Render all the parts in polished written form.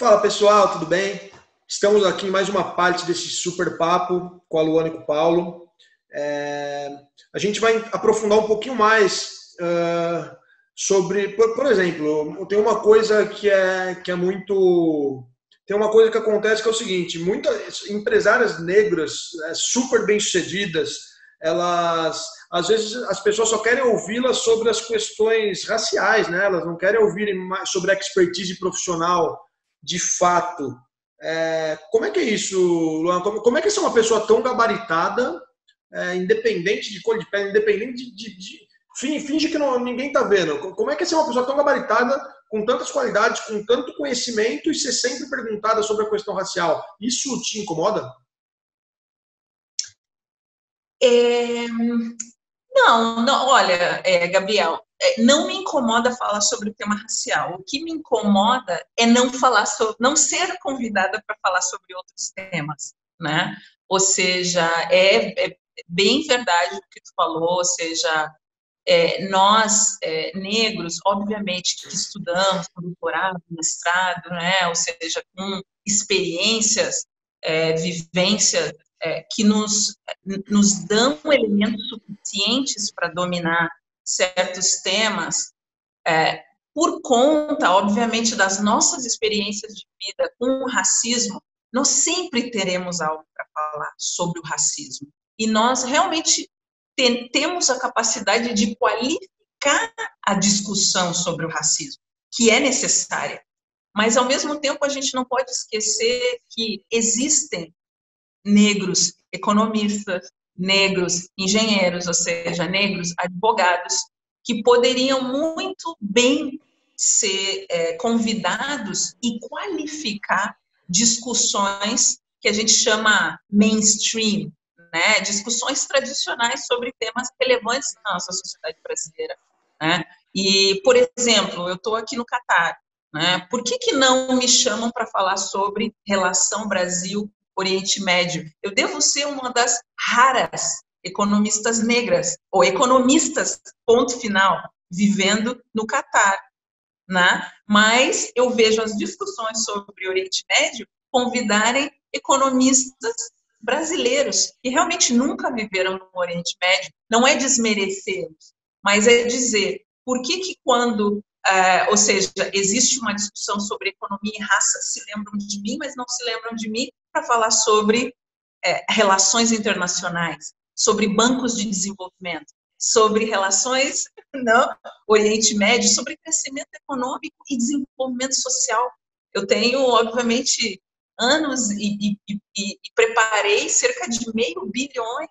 Fala pessoal, tudo bem? Estamos aqui em mais uma parte desse super papo com a Luana e com o Paulo. É, a gente vai aprofundar um pouquinho mais sobre, por exemplo, tem uma coisa que é muito. Tem uma coisa que acontece que é o seguinte: muitas empresárias negras super bem-sucedidas, elas às vezes as pessoas só querem ouvi-las sobre as questões raciais, né? Elas não querem ouvir mais sobre a expertise profissional de fato. Como é que é isso, Luan? Como é que é ser uma pessoa tão gabaritada, independente de cor de pele, independente finge que não, ninguém está vendo. Como é que é ser uma pessoa tão gabaritada, com tantas qualidades, com tanto conhecimento e ser sempre perguntada sobre a questão racial? Isso te incomoda? É, não, não, olha, Gabriel, não me incomoda falar sobre o tema racial. O que me incomoda é não falar sobre, não ser convidada para falar sobre outros temas, né? Ou seja, é bem verdade o que tu falou, ou seja, nós, negros, obviamente que estudamos com doutorado, mestrado, né? Ou seja, com experiências, vivências que nos dão elementos suficientes para dominar certos temas, por conta, obviamente, das nossas experiências de vida com o racismo, nós sempre teremos algo para falar sobre o racismo. E nós realmente temos a capacidade de qualificar a discussão sobre o racismo, que é necessária. Mas, ao mesmo tempo, a gente não pode esquecer que existem negros economistas, negros engenheiros, ou seja, negros advogados, que poderiam muito bem ser convidados e qualificar discussões que a gente chama mainstream, né? Discussões tradicionais sobre temas relevantes na nossa sociedade brasileira, né? E, por exemplo, eu estou aqui no Catar, né? Por que não me chamam para falar sobre relação Brasil-Oriente Médio? Eu devo ser uma das raras economistas negras, ou economistas, ponto final, vivendo no Catar, né? Mas eu vejo as discussões sobre o Oriente Médio convidarem economistas brasileiros que realmente nunca viveram no Oriente Médio. Não é desmerecê-los, mas é dizer por que quando, ou seja, existe uma discussão sobre economia e raça, se lembram de mim, mas não se lembram de mim para falar sobre relações internacionais, sobre bancos de desenvolvimento, sobre relações no Oriente Médio, sobre crescimento econômico e desenvolvimento social. Eu tenho, obviamente, anos e preparei cerca de $500 milhões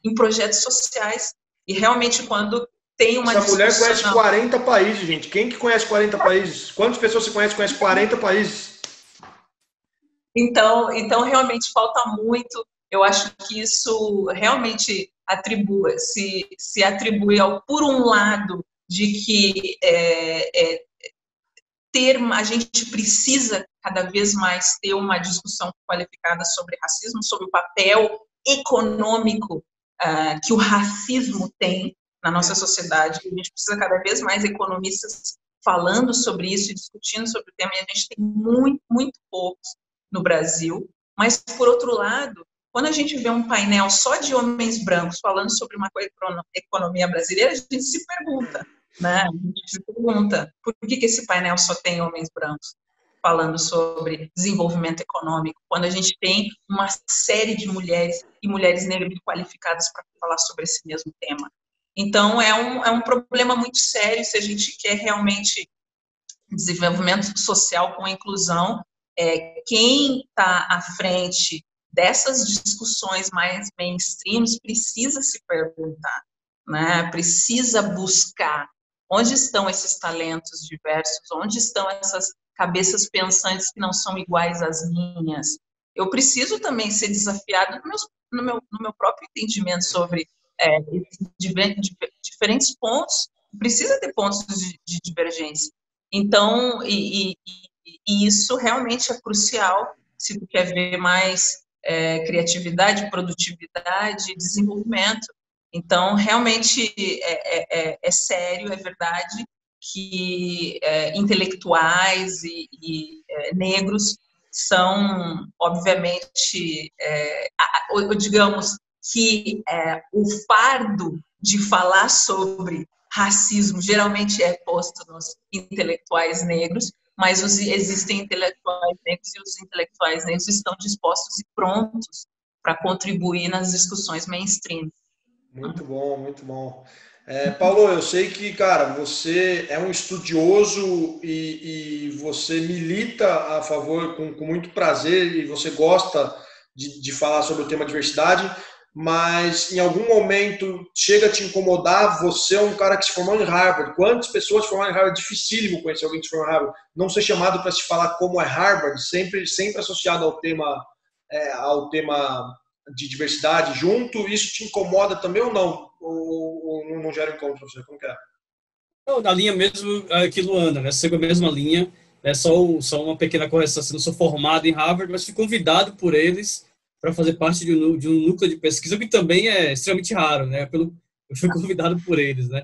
em projetos sociais. E realmente, quando tem uma Essa mulher discussão... conhece 40 países, gente. Quem que conhece 40 países? Quantas pessoas você conhece 40 países? Então, realmente falta muito. Eu acho que isso realmente se atribui ao, por um lado, de que a gente precisa cada vez mais ter uma discussão qualificada sobre racismo, sobre o papel econômico que o racismo tem na nossa sociedade. A gente precisa cada vez mais economistas falando sobre isso e discutindo sobre o tema, e a gente tem muito, muito poucos no Brasil. Mas, por outro lado, quando a gente vê um painel só de homens brancos falando sobre uma economia brasileira, a gente se pergunta, né? A gente se pergunta por que esse painel só tem homens brancos falando sobre desenvolvimento econômico, quando a gente tem uma série de mulheres e mulheres negras qualificadas para falar sobre esse mesmo tema. Então, é um problema muito sério se a gente quer realmente desenvolvimento social com inclusão. Quem está à frente dessas discussões mais mainstreams precisa se perguntar, né? Precisa buscar onde estão esses talentos diversos, onde estão essas cabeças pensantes que não são iguais às minhas. Eu preciso também ser desafiado no meu próprio entendimento sobre diferentes pontos. Precisa ter pontos de divergência. Então, e isso realmente é crucial se tu quer ver mais criatividade, produtividade, desenvolvimento. Então, realmente é sério, é verdade, que intelectuais e negros são, obviamente, digamos que o fardo de falar sobre racismo geralmente é posto nos intelectuais negros, mas existem intelectuais negros e os intelectuais negros estão dispostos e prontos para contribuir nas discussões mainstream. Muito bom, muito bom. Paulo, eu sei que, cara, você é um estudioso e você milita a favor com muito prazer e você gosta de falar sobre o tema diversidade, mas em algum momento chega a te incomodar. Você é um cara que se formou em Harvard. Quantas pessoas se formaram em Harvard? É dificílimo conhecer alguém que se formou em Harvard. Não ser chamado para se falar como é Harvard, sempre associado ao tema de diversidade junto, isso te incomoda também ou não? Ou não gera incômodo para você? Como que é? Não, na linha mesmo que Luana, né? Sigo a mesma linha, é só uma pequena correção. Assim, não sou formado em Harvard, mas fui convidado por eles para fazer parte de um núcleo de pesquisa, que também é extremamente raro, né? Eu fui convidado por eles, né?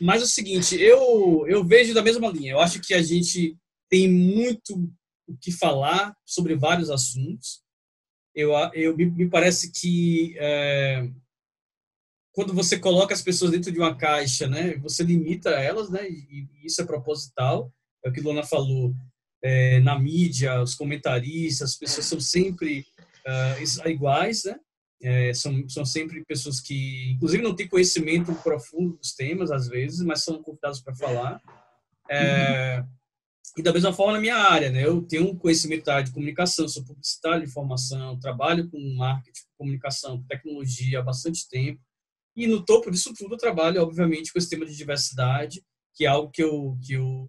Mas é o seguinte, eu vejo da mesma linha. Eu acho que a gente tem muito o que falar sobre vários assuntos. Me parece que quando você coloca as pessoas dentro de uma caixa, né, você limita elas, né, e isso é proposital. É o que a Luana falou, na mídia, os comentaristas, as pessoas são sempre iguais, né, são sempre pessoas que, inclusive, não têm conhecimento profundo dos temas, às vezes, mas são convidados para falar. E da mesma forma na minha área, né, eu tenho um conhecimento da área de comunicação, sou publicitário de formação, trabalho com marketing, comunicação, tecnologia há bastante tempo. E no topo disso tudo eu trabalho, obviamente, com esse tema de diversidade, que é algo que eu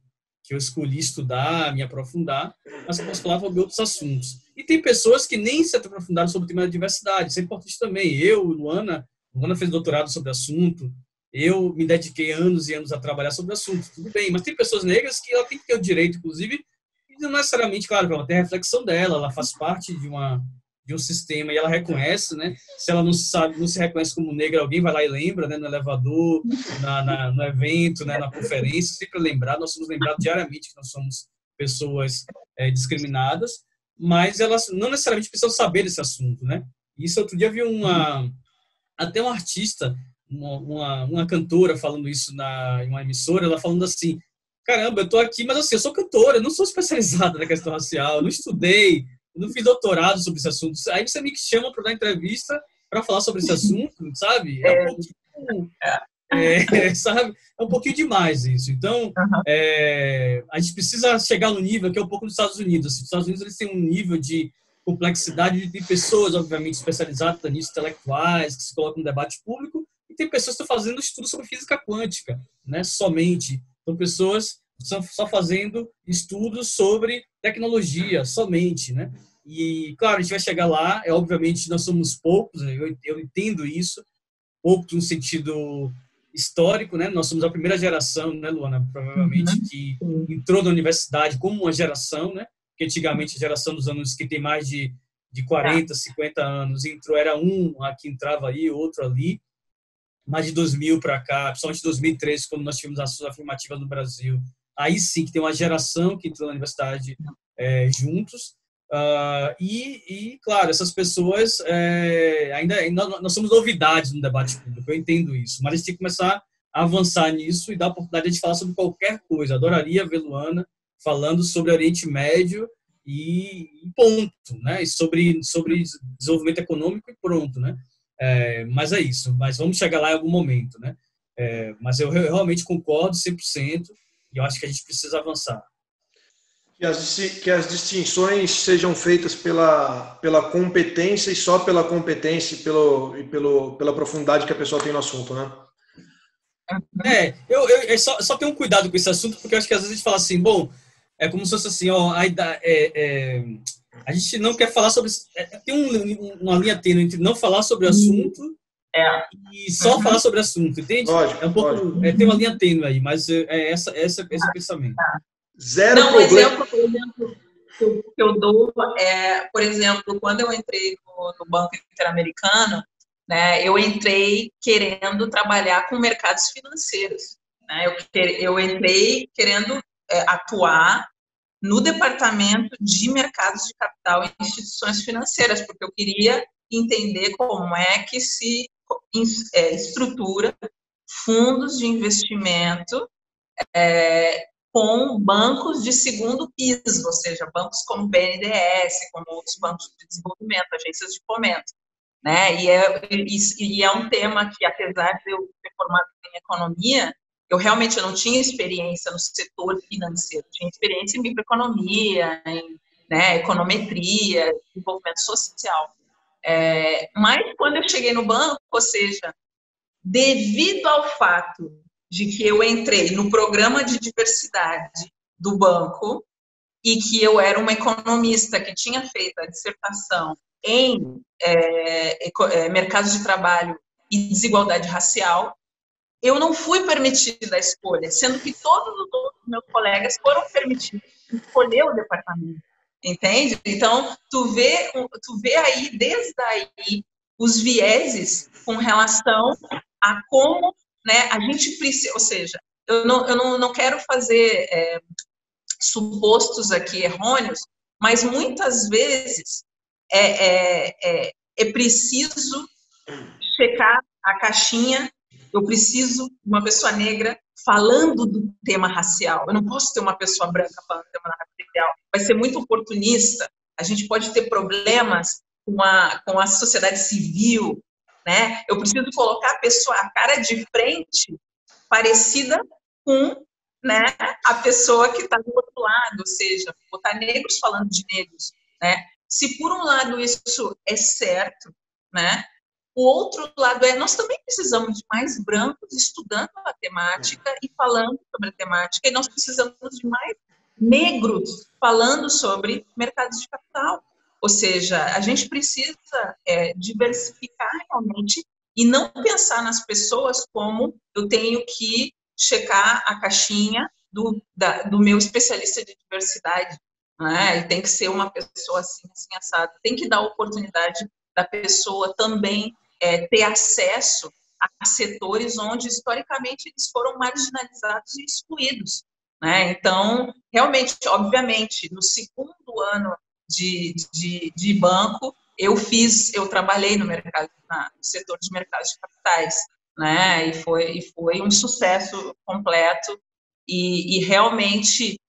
escolhi estudar, me aprofundar, mas que posso falar sobre outros assuntos. E tem pessoas que nem se aprofundaram sobre o tema da diversidade, isso é importante também. Luana fez doutorado sobre o assunto, eu me dediquei anos e anos a trabalhar sobre o assunto, tudo bem, mas tem pessoas negras que ela tem que ter o direito, inclusive, e não necessariamente, claro, ela tem a reflexão dela, ela faz parte de um sistema e ela reconhece, né? Se ela não se reconhece como negra, alguém vai lá e lembra, né? No elevador, no evento, né? Na conferência, sempre lembrar. Nós somos lembrados diariamente que nós somos pessoas discriminadas, mas elas não necessariamente precisam saber desse assunto, né? Isso outro dia vi até uma artista, uma cantora falando isso em uma emissora, ela falando assim: caramba, eu tô aqui, mas assim, eu sou cantora, eu não sou especializada na questão racial, eu não estudei, eu não fiz doutorado sobre esse assunto. Aí você me chama para dar entrevista para falar sobre esse assunto, sabe? Sabe? É um pouquinho demais isso. Então, a gente precisa chegar no nível que é um pouco dos Estados Unidos. Os Estados Unidos eles têm um nível de complexidade de pessoas, obviamente, especializadas nisso, intelectuais, que se colocam no debate público, e tem pessoas que estão fazendo estudo sobre física quântica, né? Somente. Então, pessoas estão só fazendo estudos sobre tecnologia, somente, né? E, claro, a gente vai chegar lá, obviamente, nós somos poucos, eu entendo isso, poucos no sentido histórico, né? Nós somos a primeira geração, né, Luana, provavelmente, que entrou na universidade como uma geração, né? Que antigamente a geração dos anos que tem mais de 40, 50 anos, era um que entrava aí, outro ali. Mais de 2000 para cá, principalmente de 2013, quando nós tivemos ações afirmativas no Brasil, aí sim que tem uma geração que entrou na universidade juntos. Claro, essas pessoas ainda nós somos novidades no debate público, eu entendo isso, mas a gente tem que começar a avançar nisso e dar a oportunidade de falar sobre qualquer coisa. Adoraria ver Luana falando sobre Oriente Médio e ponto, né? E sobre desenvolvimento econômico e pronto, né? Mas é isso, mas vamos chegar lá em algum momento, né? Mas eu realmente concordo 100% e eu acho que a gente precisa avançar. Que as distinções sejam feitas pela competência e só pela competência e pela profundidade que a pessoa tem no assunto, né? Eu só tenho um cuidado com esse assunto, porque eu acho que às vezes a gente fala assim, bom, é como se fosse assim, ó, a gente não quer falar sobre... tem uma linha tênue entre não falar sobre o assunto e só falar sobre o assunto, entende? Lógico, tem uma linha tênue aí, mas esse pensamento. Zero não, problema. Um exemplo, por exemplo, que eu dou por exemplo, quando eu entrei no Banco Interamericano, né, eu entrei querendo trabalhar com mercados financeiros. né? Eu entrei querendo atuar no departamento de mercados de capital e instituições financeiras, porque eu queria entender como é que se estrutura fundos de investimento com bancos de segundo piso, ou seja, bancos como o BNDES, como outros bancos de desenvolvimento, agências de fomento, né? E é um tema que, apesar de eu ter formado em economia, eu realmente não tinha experiência no setor financeiro, tinha experiência em microeconomia, em econometria, desenvolvimento social. Mas quando eu cheguei no banco, ou seja, devido ao fato de que eu entrei no programa de diversidade do banco e que eu era uma economista que tinha feito a dissertação em mercados de trabalho e desigualdade racial, eu não fui permitida a escolha, sendo que todos os outros meus colegas foram permitidos escolher o departamento, entende? Então, tu vê aí, desde aí, os vieses com relação a como, né, a gente precisa, ou seja, eu não quero fazer supostos aqui errôneos, mas muitas vezes é preciso checar a caixinha. Eu preciso de uma pessoa negra falando do tema racial. Eu não posso ter uma pessoa branca falando do tema racial. Vai ser muito oportunista. A gente pode ter problemas com a sociedade civil, né? Eu preciso colocar a cara de frente parecida com, né, a pessoa que está do outro lado, ou seja, botar negros falando de negros, né? Se por um lado isso é certo, né? O outro lado nós também precisamos de mais brancos estudando a temática e falando sobre a temática, e nós precisamos de mais negros falando sobre mercados de capital. Ou seja, a gente precisa diversificar realmente e não pensar nas pessoas como eu tenho que checar a caixinha do meu especialista de diversidade, né? E tem que ser uma pessoa assim assada. Tem que dar oportunidade da pessoa também ter acesso a setores onde, historicamente, eles foram marginalizados e excluídos, né? Então, realmente, obviamente, no segundo ano de banco, eu trabalhei no setor de mercados de capitais, né? E foi um sucesso completo, e realmente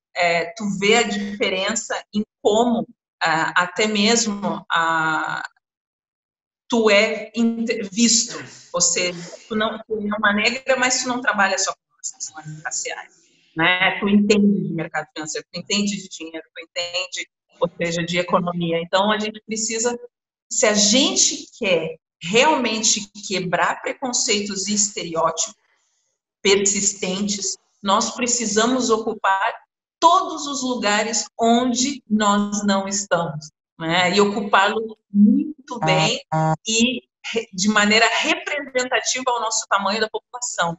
tu vê a diferença em como até mesmo tu é visto, ou seja, tu é uma negra, mas tu não trabalha só com as questões raciais, né? Tu entende de mercado financeiro, tu entende de dinheiro, tu entende, ou seja, de economia. Então, a gente precisa, se a gente quer realmente quebrar preconceitos e estereótipos persistentes, nós precisamos ocupar todos os lugares onde nós não estamos, né? E ocupá-los muito bem e de maneira representativa ao nosso tamanho da população,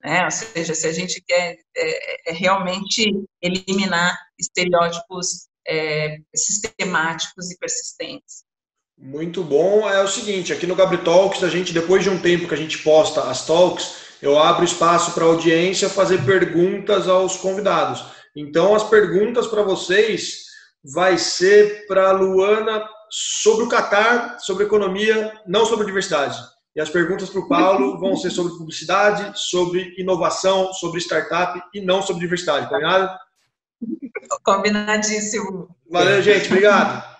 né? Ou seja, se a gente quer realmente eliminar estereótipos sistemáticos e persistentes. Muito bom. É o seguinte, aqui no Gabri Talks, a gente, depois de um tempo que a gente posta as talks, eu abro espaço para a audiência fazer perguntas aos convidados. Então, as perguntas para vocês vai ser para a Luana sobre o Catar, sobre economia, não sobre diversidade. E as perguntas para o Paulo vão ser sobre publicidade, sobre inovação, sobre startup e não sobre diversidade. Combinado? Combinadíssimo. Valeu, gente. Obrigado.